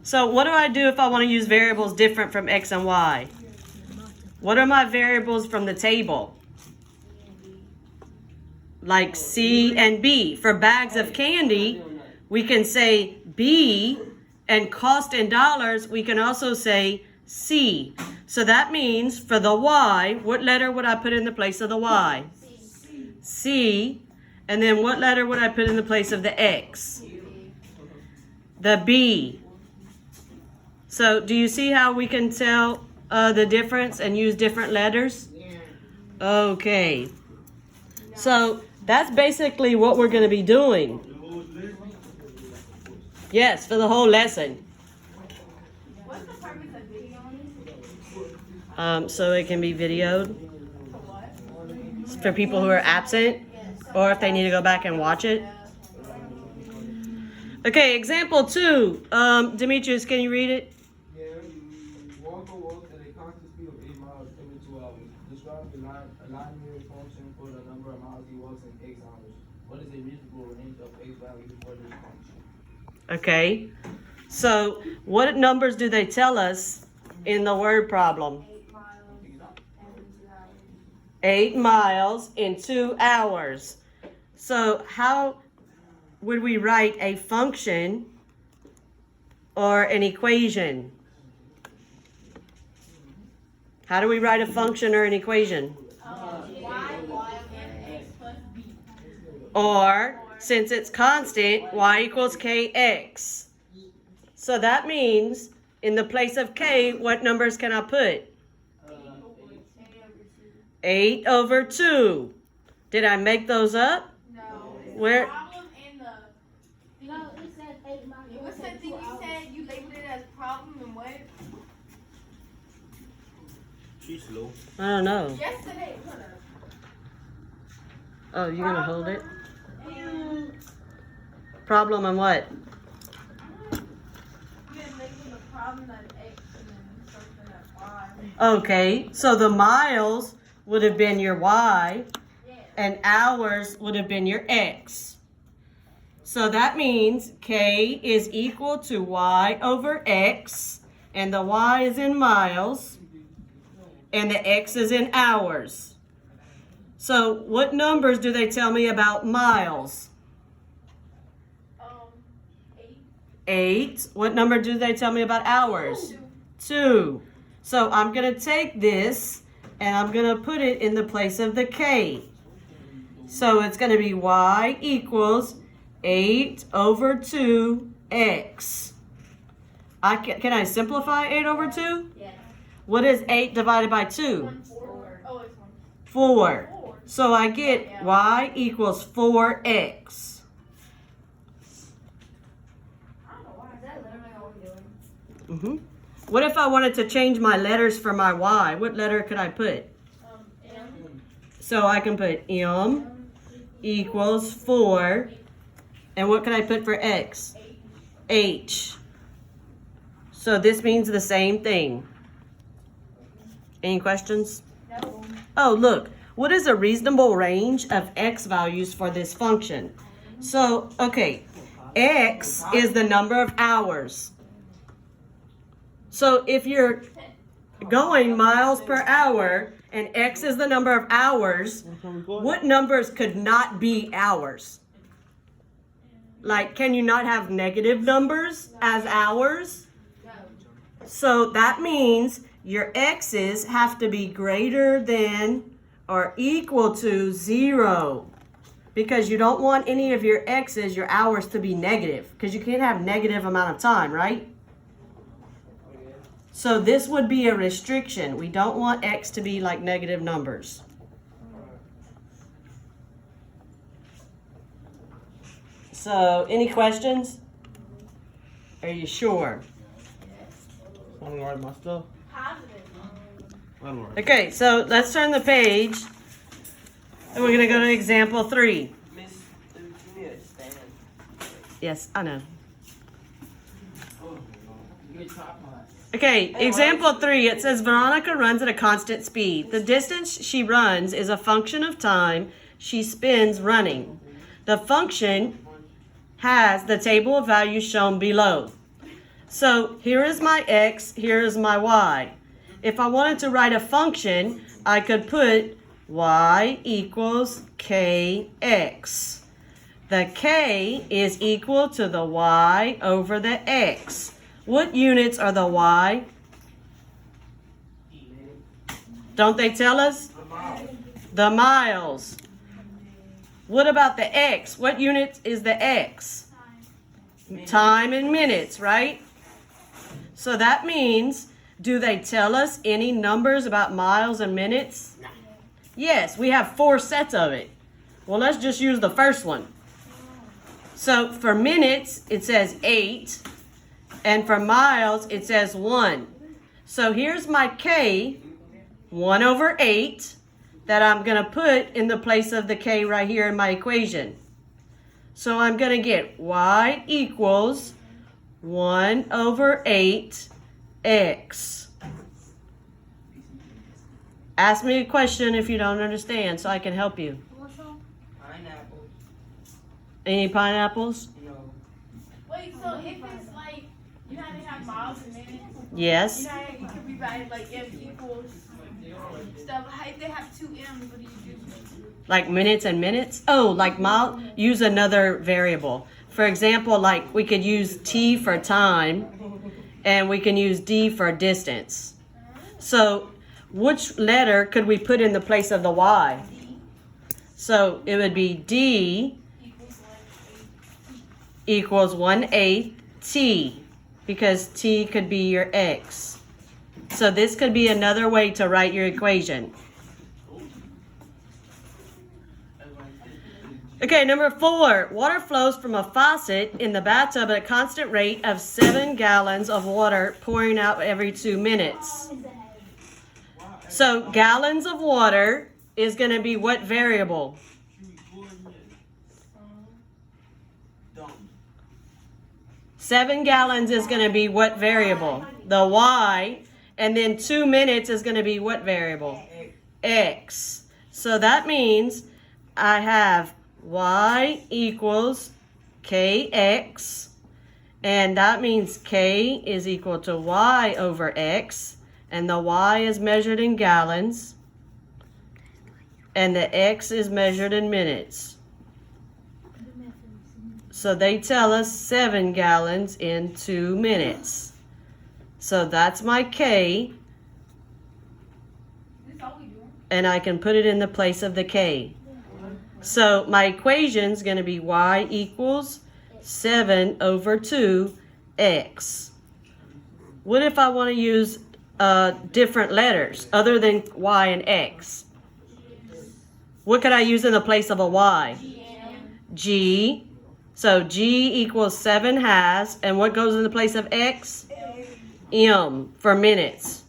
So what do I do if I want to use variables different from X and Y? What are my variables from the table? Like C and B. For bags of candy, we can say B, and cost in dollars, we can also say C. So that means for the Y, what letter would I put in the place of the Y? C. And then what letter would I put in the place of the X? The B. So do you see how we can tell the difference and use different letters? Okay. So that's basically what we're going to be doing. Yes, for the whole lesson. What's the purpose of videoing? So it can be videoed for people who are absent or if they need to go back and watch it. Okay, example 2. Demetrius, can you read it? Yeah, you walk a walk at a constant speed of 8 miles every 2 hours. Describe a linear function for the number of miles he walks in X hours. What is a reasonable range of X values for this function? Okay. So what numbers do they tell us in the word problem? 8 miles in 2 hours. So how would we write a function or an equation? How do we write a function or an equation? Or, since it's constant, y equals kx. So that means, in the place of k, what numbers can I put? 8 over 2. Did I make those up? No. Where? Problem and the. No, it said 8 miles. What's that thing you said? You labeled it as problem and what? She's slow. I don't know. Yesterday. Hold up. Oh, you're gonna hold it? And Problem and what? you had labeled the problem as X and then something as Y. Okay, so the miles would have been your y, and hours would have been your x. So that means k is equal to y over x, and the y is in miles, and the x is in hours. So what numbers do they tell me about miles? 8. 8. What number do they tell me about hours? 2. So I'm going to take this and I'm going to put it in the place of the k. So it's going to be y equals 8 over 2x. Can I simplify 8 over 2? Yes. What is 8 divided by 2? 4. Oh, it's 1. 4. So I get y equals 4x. I don't know why. Is that literally all we're doing? What if I wanted to change my letters for my y? What letter could I put? M. So I can put m equals 4. And what can I put for x? H. So this means the same thing. Any questions? No. Oh, look. What is a reasonable range of x values for this function? So, okay. X is the number of hours. So if you're going miles per hour and x is the number of hours, what numbers could not be hours? Like, can you not have negative numbers as hours? So that means your x's have to be greater than or equal to 0. Because you don't want any of your x's, your hours, to be negative. Because you can't have negative amount of time, right? So this would be a restriction. We don't want x to be like negative numbers. So, any questions? Are you sure? I don't write my stuff. Positive. I don't write. Okay, so let's turn the page. And we're going to go to example 3. Miss, you need to stand. Yes, I know. Okay, example 3, it says Veronica runs at a constant speed. The distance she runs is a function of time she spends running. The function has the table of values shown below. So here is my x, here is my y. If I wanted to write a function, I could put y equals kx. The k is equal to the y over the x. What units are the y? Don't they tell us? The miles. What about the x? What unit is the x? Time in minutes, right? So that means, do they tell us any numbers about miles and minutes? Yes, we have 4 sets of it. Well, let's just use the first one. So for minutes, it says 8. And for miles, it says 1. So here's my k, 1 over 8, that I'm going to put in the place of the k right here in my equation. So I'm going to get y equals 1 over 8 x. Ask me a question if you don't understand so I can help you. Pineapple. Any pineapples? No. Wait, so if it's like, you know how they have miles and minutes? Yes. You know how it could be writing like M equals stuff. How if they have 2 M's, what do you do? Like minutes and minutes? Oh, like mile? Use another variable. For example, like we could use t for time and we can use d for distance. So which letter could we put in the place of the y? So it would be d equals 1/8 t, because t could be your x. So this could be another way to write your equation. Okay, number 4. Water flows from a faucet in the bathtub at a constant rate of 7 gallons of water pouring out every 2 minutes. So gallons of water is going to be what variable? Dumb. 7 gallons is going to be what variable? The y. And then 2 minutes is going to be what variable? X. So that means I have y equals kx. And that means k is equal to y over x. And the y is measured in gallons. And the x is measured in minutes. So they tell us 7 gallons in 2 minutes. So that's my k. That's all we do. And I can put it in the place of the k. So my equation is going to be y equals 7 over 2 x. What if I want to use different letters other than y and x? What could I use in the place of a y? G. So G equals 7/2. And what goes in the place of x? M for minutes.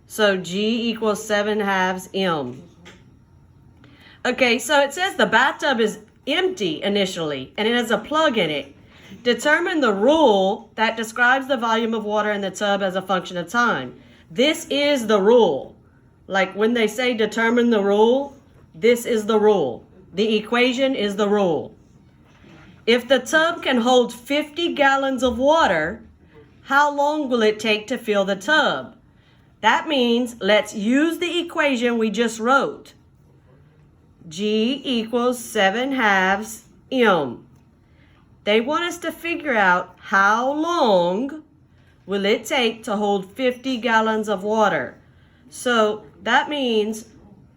So G equals 7/2 M. Okay, so it says the bathtub is empty initially and it has a plug in it. Determine the rule that describes the volume of water in the tub as a function of time. This is the rule. Like when they say determine the rule, this is the rule. The equation is the rule. If the tub can hold 50 gallons of water, how long will it take to fill the tub? That means let's use the equation we just wrote. G equals 7/2 M. They want us to figure out how long will it take to hold 50 gallons of water. So that means,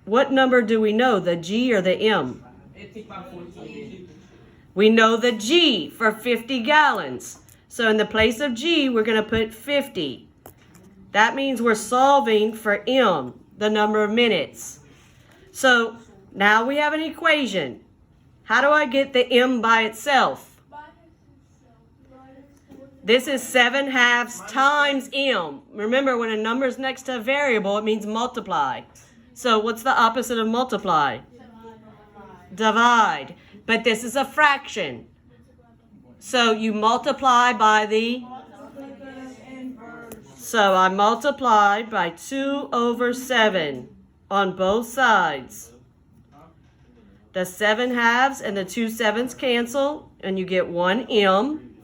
what number do we know, the G or the M? It takes about 14. We know the G for 50 gallons. So in the place of G, we're going to put 50. That means we're solving for M, the number of minutes. So now we have an equation. How do I get the M by itself? This is 7/2 times M. Remember, when a number is next to a variable, it means multiply. So what's the opposite of multiply? Divide. But this is a fraction. So you multiply by the... So I multiply by 2 over 7 on both sides. The 7/2 and the 2 7s cancel, and you get 1 M.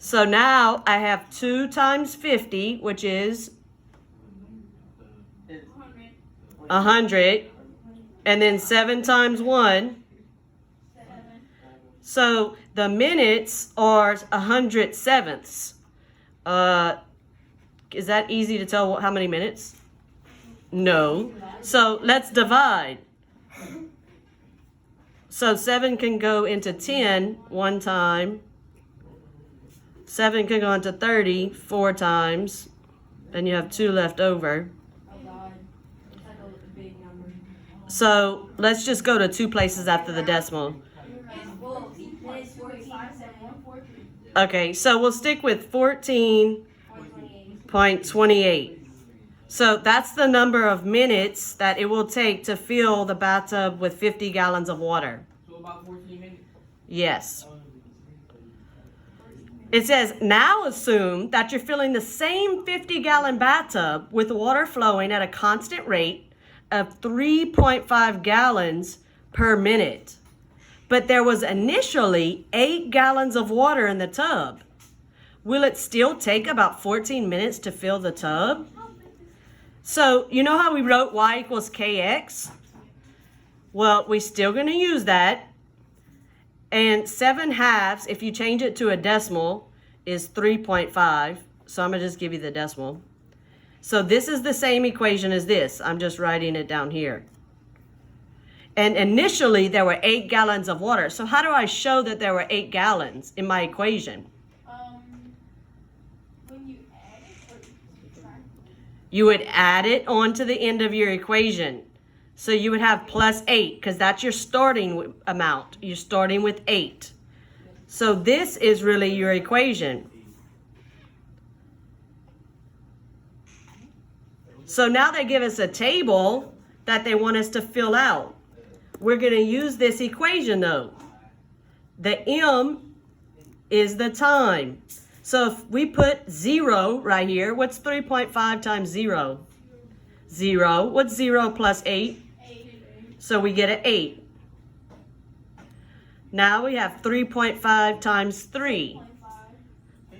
So now I have 2 times 50, which is 100. And then 7 times 1. So the minutes are 100/7. Is that easy to tell how many minutes? No. So let's divide. So 7 can go into 10 one time. 7 can go into 30 4 times. And you have 2 left over. Oh God. It's like a big number. So let's just go to 2 places after the decimal. Well, it's 14.7. Okay, so we'll stick with 14.28. 128. So that's the number of minutes that it will take to fill the bathtub with 50 gallons of water. So about 14 minutes. Yes. It says, now assume that you're filling the same 50-gallon bathtub with water flowing at a constant rate of 3.5 gallons per minute. But there was initially 8 gallons of water in the tub. Will it still take about 14 minutes to fill the tub? So, you know how we wrote y equals kx? Well, we're still going to use that. And 7/2, if you change it to a decimal, is 3.5. So I'm going to just give you the decimal. So this is the same equation as this. I'm just writing it down here. And initially, there were 8 gallons of water. So how do I show that there were 8 gallons in my equation? When you add it, or subtract it. You would add it onto the end of your equation. So you would have plus 8, because that's your starting amount. You're starting with 8. So this is really your equation. So now they give us a table that they want us to fill out. We're going to use this equation though. The M is the time. So if we put 0 right here, what's 3.5 times 0? 0. What's 0 plus 8? So we get an 8. Now we have 3.5 times 3.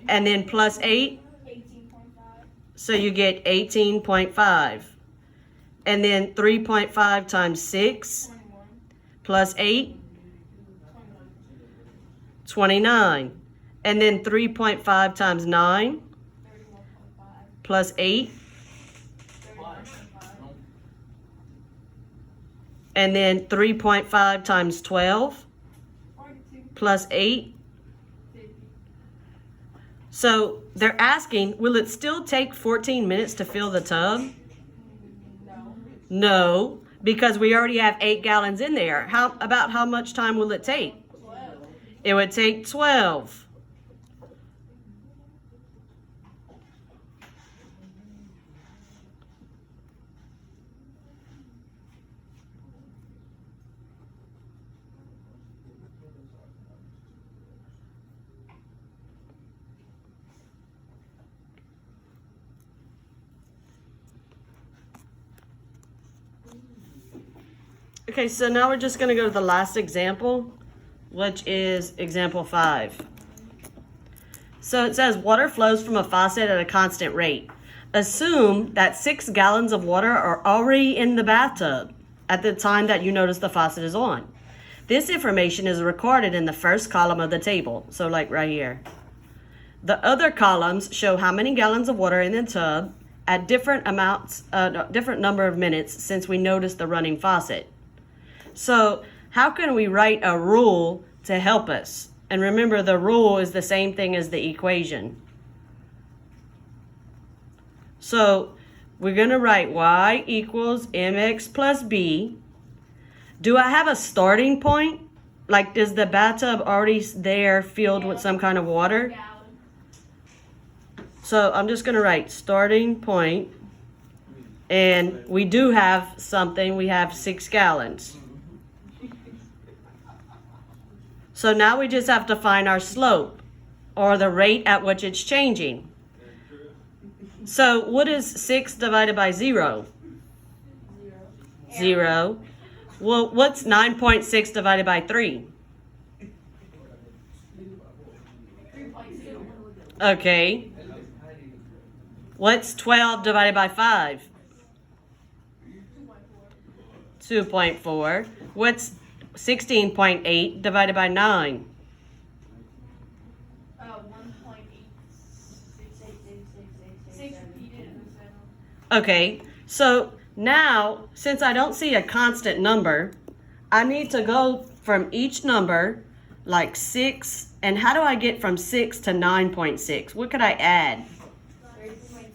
And then plus 8. 18.5. So you get 18.5. And then 3.5 times 6 21. plus 8, 29. And then 3.5 times 9 31.5. plus 8. 31.5. And then 3.5 times 12 42. plus 8. 50. So they're asking, will it still take 14 minutes to fill the tub? No. No, because we already have 8 gallons in there. About how much time will it take? 12. It would take 12. Okay, so now we're just going to go to the last example, which is example 5. So it says water flows from a faucet at a constant rate. Assume that 6 gallons of water are already in the bathtub at the time that you notice the faucet is on. This information is recorded in the first column of the table, so like right here. The other columns show how many gallons of water in the tub at different number of minutes since we noticed the running faucet. So how can we write a rule to help us? And remember, the rule is the same thing as the equation. So we're going to write y equals mx plus b. Do I have a starting point? Like, is the bathtub already there filled with some kind of water? Gallon. So I'm just going to write starting point. And we do have something. We have 6 gallons. So now we just have to find our slope, or the rate at which it's changing. So what is 6 divided by 0? 0. Well, what's 9.6 divided by 3? 3.2. Okay. What's 12 divided by 5? 2.4. What's 16.8 divided by 9? 1.8. Okay, so now, since I don't see a constant number, I need to go from each number, like 6, and how do I get from 6 to 9.6? What could I add? 3.6.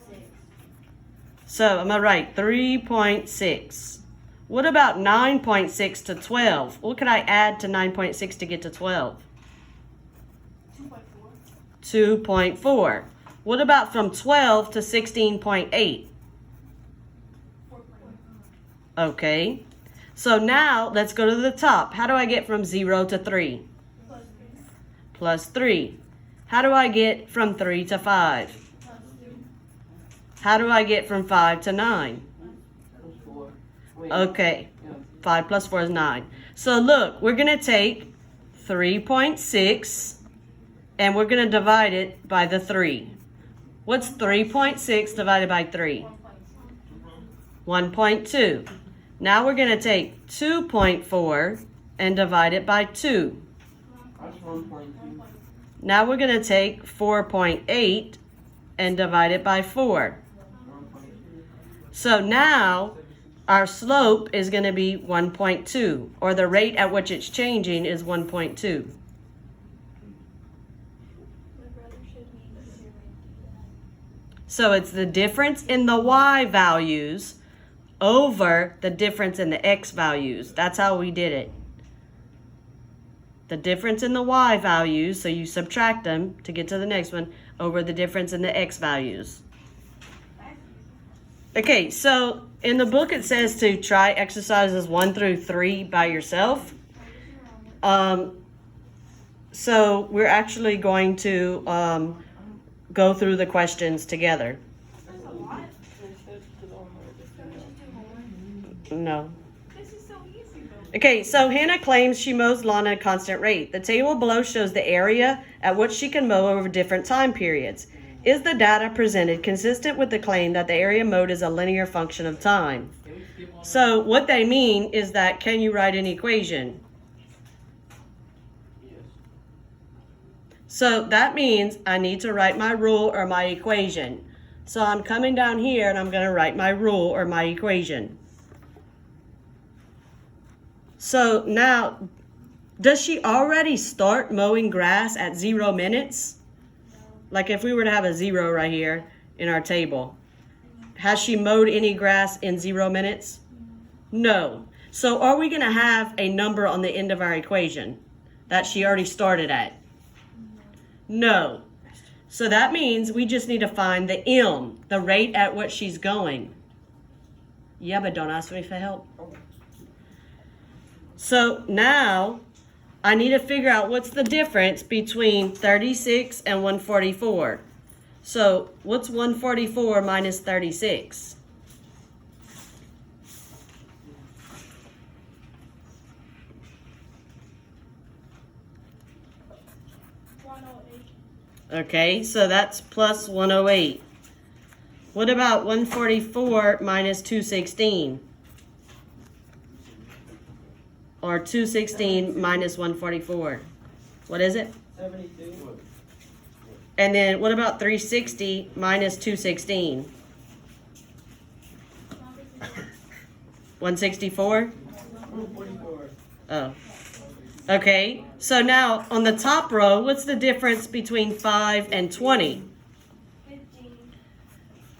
So I'm gonna write 3.6. What about 9.6 to 12? What could I add to 9.6 to get to 12? 2.4. What about from 12 to 16.8? Okay. So now let's go to the top. How do I get from 0 to 3? Plus 3. How do I get from 3 to 5? How do I get from 5 to 9? Okay. 5 plus 4 is 9. So look, we're going to take 3.6 and we're going to divide it by the 3. What's 3.6 divided by 3? 1.2. Now we're going to take 2.4 and divide it by 2. That's 1.2. Now we're going to take 4.8 and divide it by 4. So now our slope is going to be 1.2, or the rate at which it's changing is 1.2. So it's the difference in the y values over the difference in the x values. That's how we did it. The difference in the y values, so you subtract them to get to the next one, over the difference in the x values. Okay, so in the book it says to try exercises 1 through 3 by yourself. So we're actually going to go through the questions together. No. This is so easy though. Okay, so Hannah claims she mows lawn at a constant rate. The table below shows the area at which she can mow over different time periods. Is the data presented consistent with the claim that the area mowed is a linear function of time? So what they mean is that, can you write an equation? So that means I need to write my rule or my equation. So I'm coming down here and I'm going to write my rule or my equation. So now, does she already start mowing grass at 0 minutes? Like if we were to have a 0 right here in our table. Has she mowed any grass in 0 minutes? No. So are we going to have a number on the end of our equation that she already started at? No. So that means we just need to find the m, the rate at which she's going. Yeah, but don't ask me for help. So now I need to figure out what's the difference between 36 and 144. So what's 144 minus 36? Okay, so that's plus 108. What about 144 minus 216? Or 216 minus 144? What is it? 72. And then what about 360 minus 216? 164? 144. Oh. Okay, so now on the top row, what's the difference between 5 and 20? 15.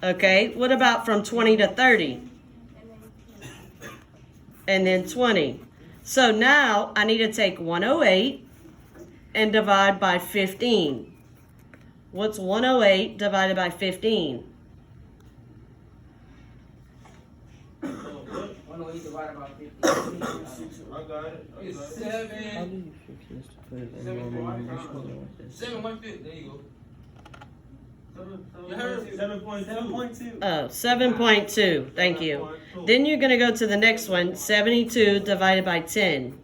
Okay, what about from 20 to 30? And then 20. So now I need to take 108 and divide by 15. What's 108 divided by 15? 108 divided by 50. I got it. It's 7. 7.1. There you go. You heard 7.2. Oh, 7.2. Thank you. Then you're going to go to the next one, 72 divided by 10.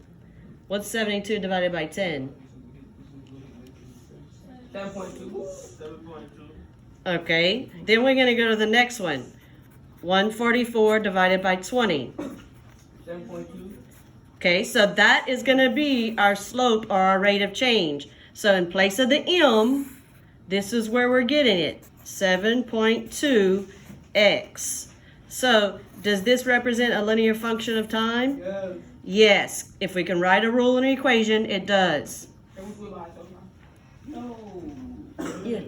What's 72 divided by 10? 10.2. Okay, then we're gonna go to the next one. 144 divided by 20. 7.2. Okay, so that is gonna be our slope or our rate of change. So in place of the m, this is where we're getting it, 7.2x. So does this represent a linear function of time? Yeah. Yes, if we can write a rule in an equation, it does. Can we flip by now? No. Yeah.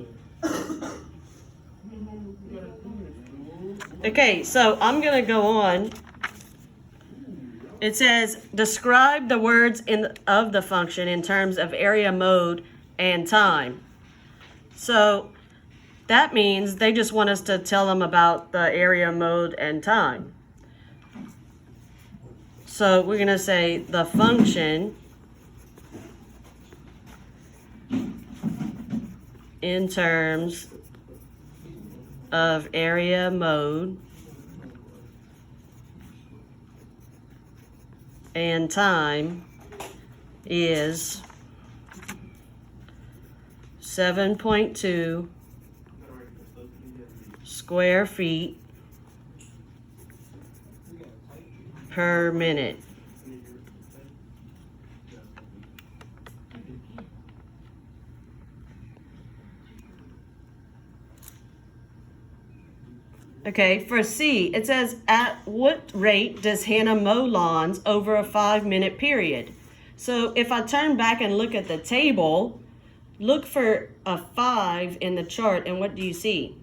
Okay, so I'm gonna go on. It says, describe the words of the function in terms of area, mode, and time. So that means they just want us to tell them about the area, mode, and time. So we're gonna say the function in terms of area, mode, and time is 7.2 square feet per minute. Okay, for C, it says, at what rate does Hannah mow lawns over a 5-minute period? So if I turn back and look at the table, look for a 5 in the chart, and what do you see?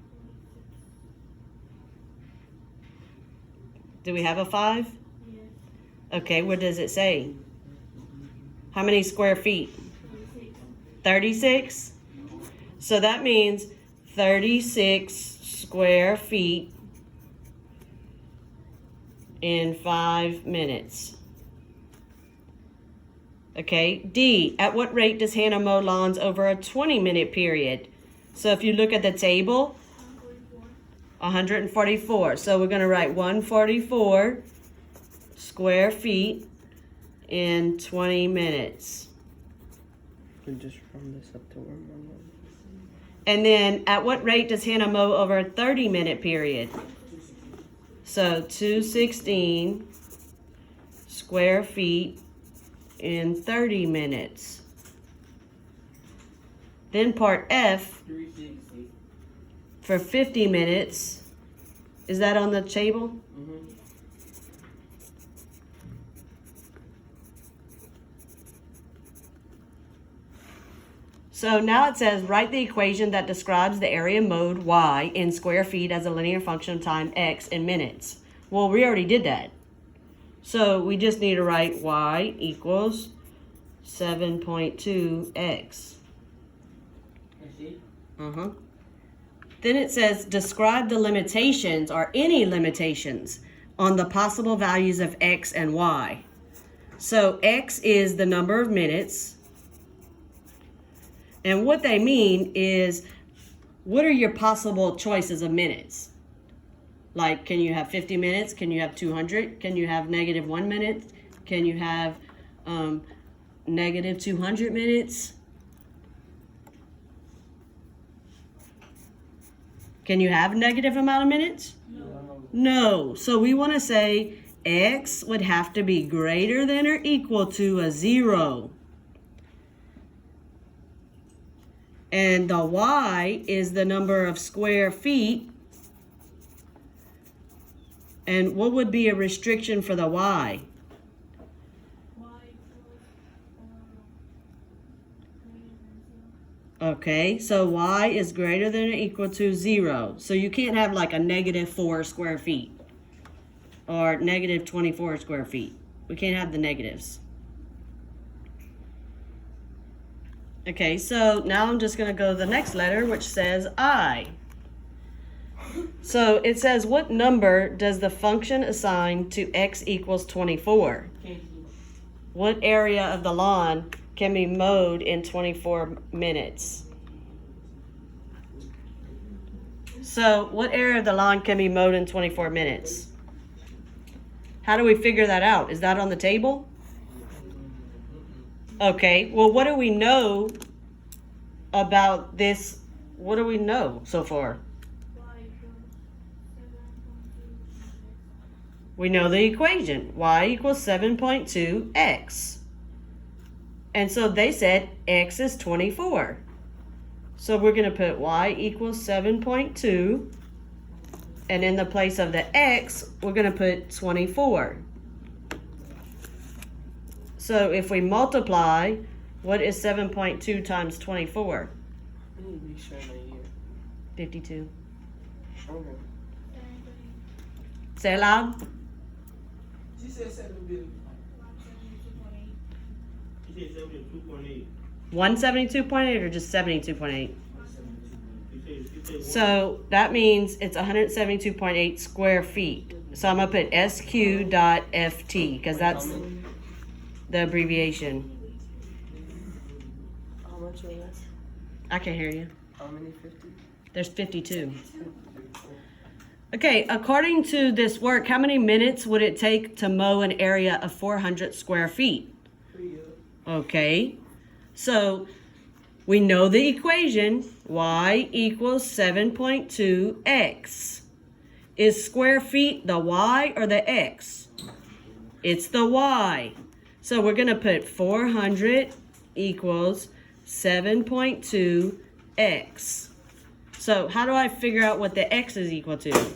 Do we have a 5? Okay, what does it say? How many square feet? 36? So that means 36 square feet in 5 minutes. Okay, D, at what rate does Hannah mow lawns over a 20-minute period? So if you look at the table, 144. So we're going to write 144 square feet in 20 minutes. And just run this up to where my mom. And then at what rate does Hannah mow over a 30-minute period? So 216 square feet in 30 minutes. Then part F 360. for 50 minutes. Is that on the table? Mm-hmm. So now it says, write the equation that describes the area mode y in square feet as a linear function of time x in minutes. Well, we already did that. So we just need to write y equals 7.2x. That's it. Then it says, describe the limitations or any limitations on the possible values of x and y. So x is the number of minutes. And what they mean is, what are your possible choices of minutes? Like, can you have 50 minutes? Can you have 200? Can you have negative 1 minute? Can you have negative 200 minutes? Can you have a negative amount of minutes? No. So we want to say x would have to be greater than or equal to a 0. And the y is the number of square feet. And what would be a restriction for the y? Okay, so y is greater than or equal to 0. So you can't have like a negative 4 square feet or negative 24 square feet. We can't have the negatives. Okay, so now I'm just going to go to the next letter, which says I. So it says, what number does the function assign to x equals 24? What area of the lawn can be mowed in 24 minutes? So what area of the lawn can be mowed in 24 minutes? How do we figure that out? Is that on the table? Okay, well, what do we know about this What do we know so far? We know the equation, y equals 7.2x. And so they said x is 24. So we're going to put y equals 7.2. And in the place of the x, we're going to put 24. So if we multiply, what is 7.2 times 24? I need to be sure in a year. 52. Okay. Say it loud. She said 7 billion. He said 72.8. 172.8 or just 72.8? He said So that means it's 172.8 square feet. So I'm going to put SQ.FT because that's the abbreviation. How much was that? I can hear you. How many 50? There's 52. Okay, according to this work, how many minutes would it take to mow an area of 400 square feet? Okay, so we know the equation, y equals 7.2x. Is square feet the y or the x? It's the y. So we're going to put 400 equals 7.2x. So how do I figure out what the x is equal to?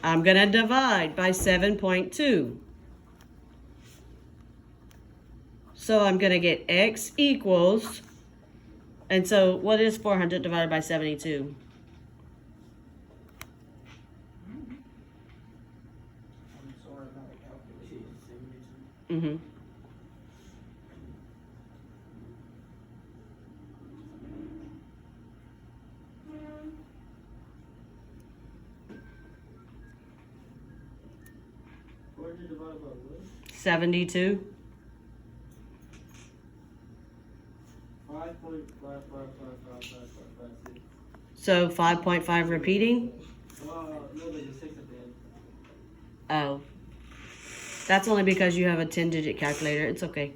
I'm going to divide by 7.2. So I'm going to get x equals, and so what is 400 divided by 72? I'm sorry about the calculation. Mm-hmm. What did you divide by what? 72. 5.5555556. So 5.5 repeating. No, there's a 6 at the end. Oh. That's only because you have a 10-digit calculator. It's okay.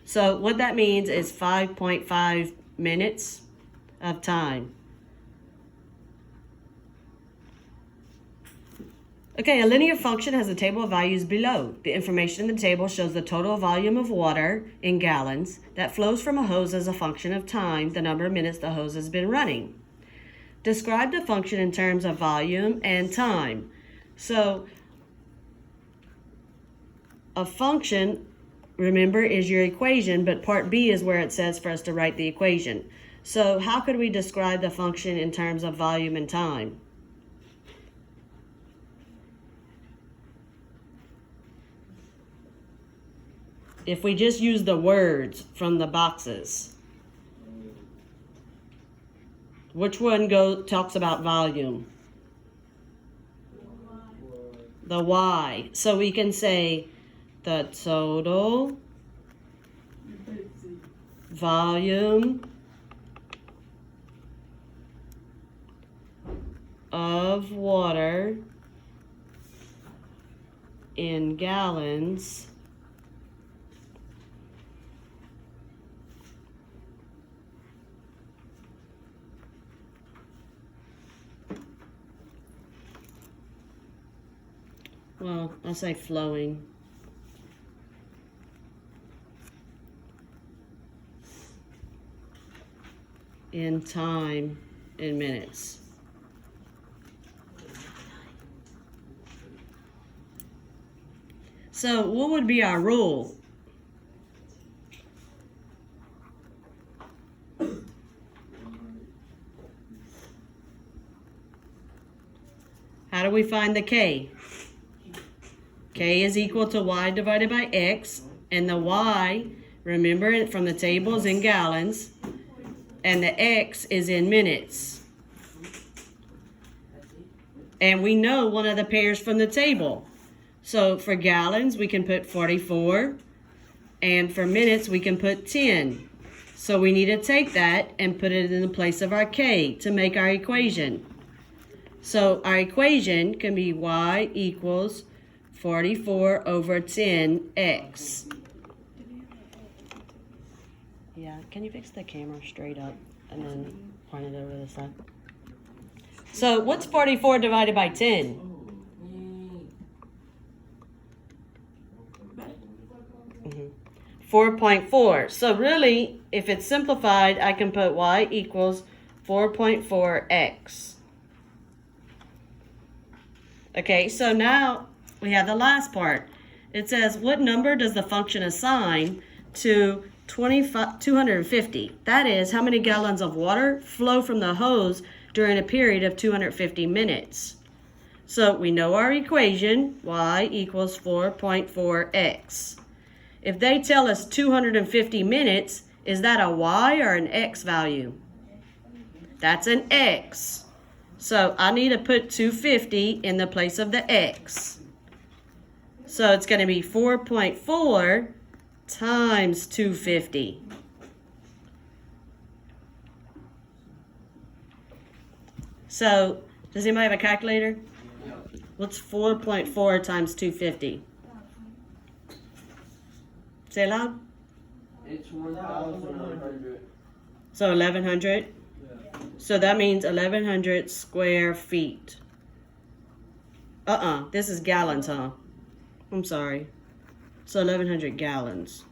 So what that means is 5.5 minutes of time. Okay, a linear function has a table of values below. The information in the table shows the total volume of water in gallons that flows from a hose as a function of time, the number of minutes the hose has been running. Describe the function in terms of volume and time. So, a function, remember, is your equation, but part B is where it says for us to write the equation. So, how could we describe the function in terms of volume and time? If we just use the words from the boxes, which one talks about volume? The Y. So we can say the total volume of water in gallons well, I'll say flowing. In time, in minutes. So what would be our rule? How do we find the K? K is equal to Y divided by X, and the Y, remember from the table, is in gallons, and the X is in minutes. And we know one of the pairs from the table. So for gallons, we can put 44, and for minutes, we can put 10. So we need to take that and put it in the place of our K to make our equation. So our equation can be Y equals 44 over 10x. Yeah, can you fix the camera straight up? and then point it over this side. So what's 44 divided by 10? 4.4. So really, if it's simplified, I can put y equals 4.4x. Okay, so now we have the last part. It says, what number does the function assign to 250? That is, how many gallons of water flow from the hose during a period of 250 minutes. So we know our equation, y equals 4.4x. If they tell us 250 minutes, is that a y or an x value? That's an x. So I need to put 250 in the place of the x. So it's going to be 4.4 times 250. So, does anybody have a calculator? What's 4.4 times 250? Say it loud. It's 1,100. So 1,100? So that means 1,100 square feet. This is gallons, huh? I'm sorry. So 1,100 gallons.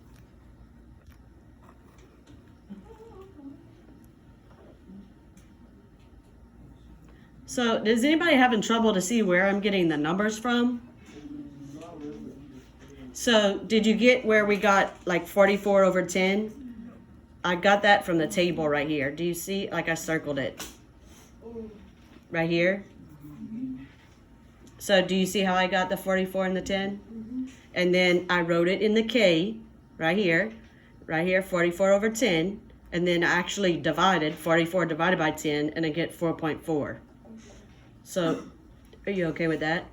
So is anybody having trouble to see where I'm getting the numbers from? So did you get where we got like 44 over 10? I got that from the table right here. Do you see? Like I circled it. Right here. So do you see how I got the 44 and the 10? And then I wrote it in the K right here, 44 over 10. And then I actually divided 44 divided by 10 and I get 4.4. So are you okay with that?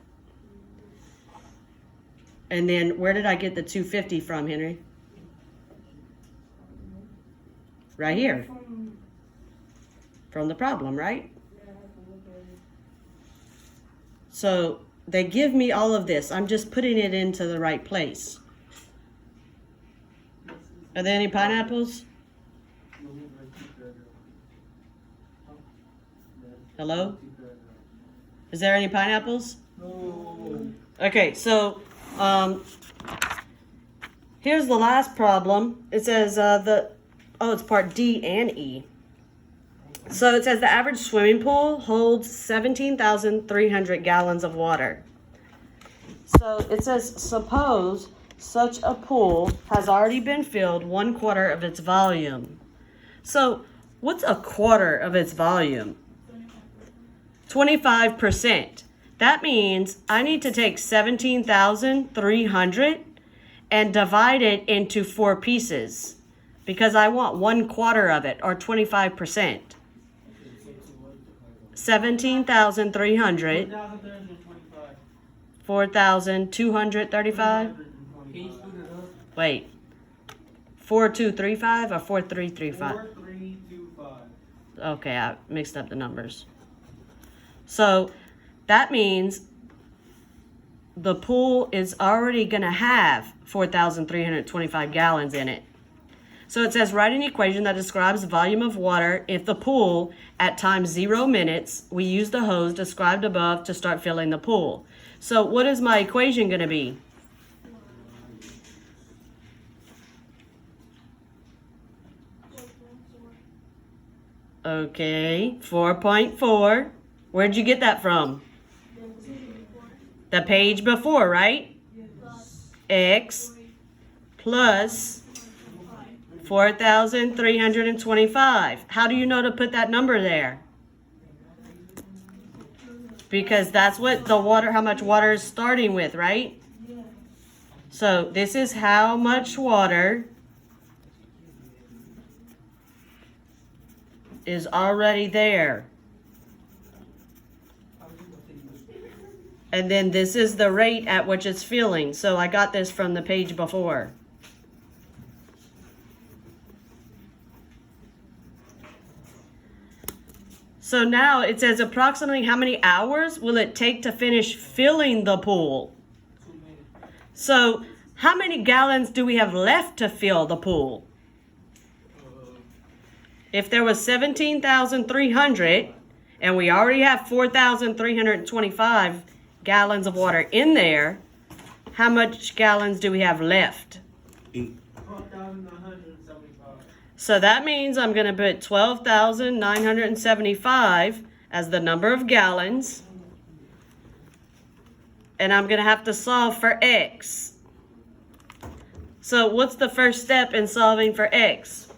And then where did I get the 250 from, Henry? Right here. From the problem, right? So they give me all of this. I'm just putting it into the right place. Are there any pineapples? Hello? Is there any pineapples? No. Okay, so here's the last problem. It says it's part D and E. So it says the average swimming pool holds 17,300 gallons of water. So it says suppose such a pool has already been filled 1/4 of its volume. So what's 1/4 of its volume? 25%. That means I need to take 17,300 and divide it into 4 pieces because I want 1/4 of it, or 25%. 17,300, 4,235. Wait, 4,235 or 4,335? 4,325. Okay, I mixed up the numbers. So that means the pool is already going to have 4,325 gallons in it. So it says write an equation that describes the volume of water if the pool at time 0 minutes, we use the hose described above to start filling the pool. So what is my equation going to be? Okay, 4.4. Where'd you get that from? The page before, right? X plus 4,325. How do you know to put that number there? Because that's what the water, how much water is starting with, right? So this is how much water is already there. And then this is the rate at which it's filling. So I got this from the page before. So now it says approximately how many hours will it take to finish filling the pool? So how many gallons do we have left to fill the pool? if there was 17,300 and we already have 4,325 gallons of water in there, how much gallons do we have left? 12,975. So that means I'm going to put 12,975 as the number of gallons. And I'm going to have to solve for X. So what's the first step in solving for X?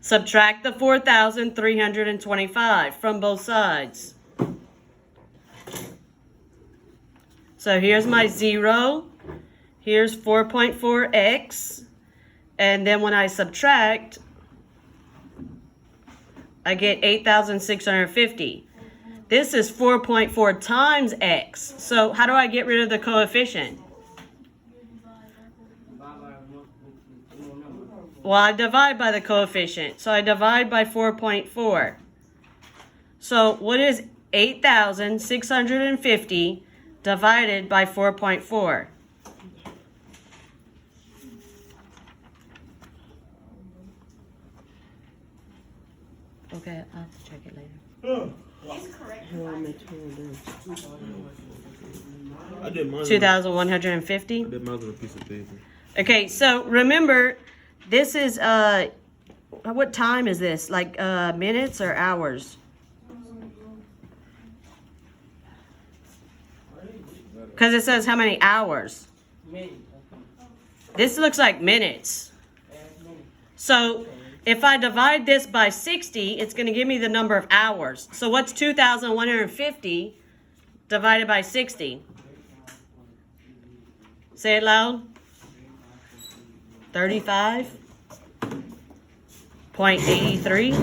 Subtract the 4,325 from both sides. So here's my 0. Here's 4.4x. And then when I subtract, I get 8,650. This is 4.4 times x. So how do I get rid of the coefficient? Well, I divide by the coefficient. So I divide by 4.4. So what is 8,650 divided by 4.4? Okay, I'll have to check it later. It's correct. How do I make sure it is? I did mine. 2,150? I did mine on a piece of paper. Okay, so remember, this is, what time is this? Like, minutes or hours? Because it says how many hours. This looks like minutes. So, if I divide this by 60, it's going to give me the number of hours. So what's 2,150 divided by 60? Say it loud. 35.83.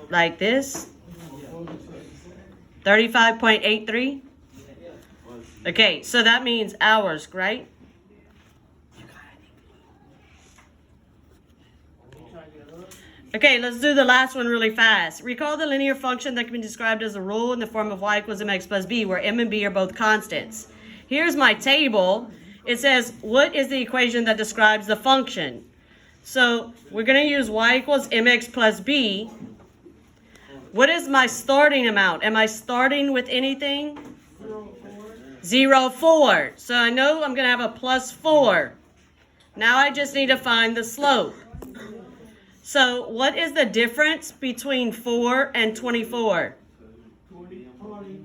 Like this. 35.83. Okay, so that means hours, right? Okay, let's do the last one really fast. Recall the linear function that can be described as a rule in the form of y equals mx plus b, where m and b are both constants. Here's my table. It says, what is the equation that describes the function? So we're going to use y equals mx plus b. What is my starting amount? Am I starting with anything? 0, 4. So I know I'm going to have a plus 4. Now I just need to find the slope. So what is the difference between 4 and 24?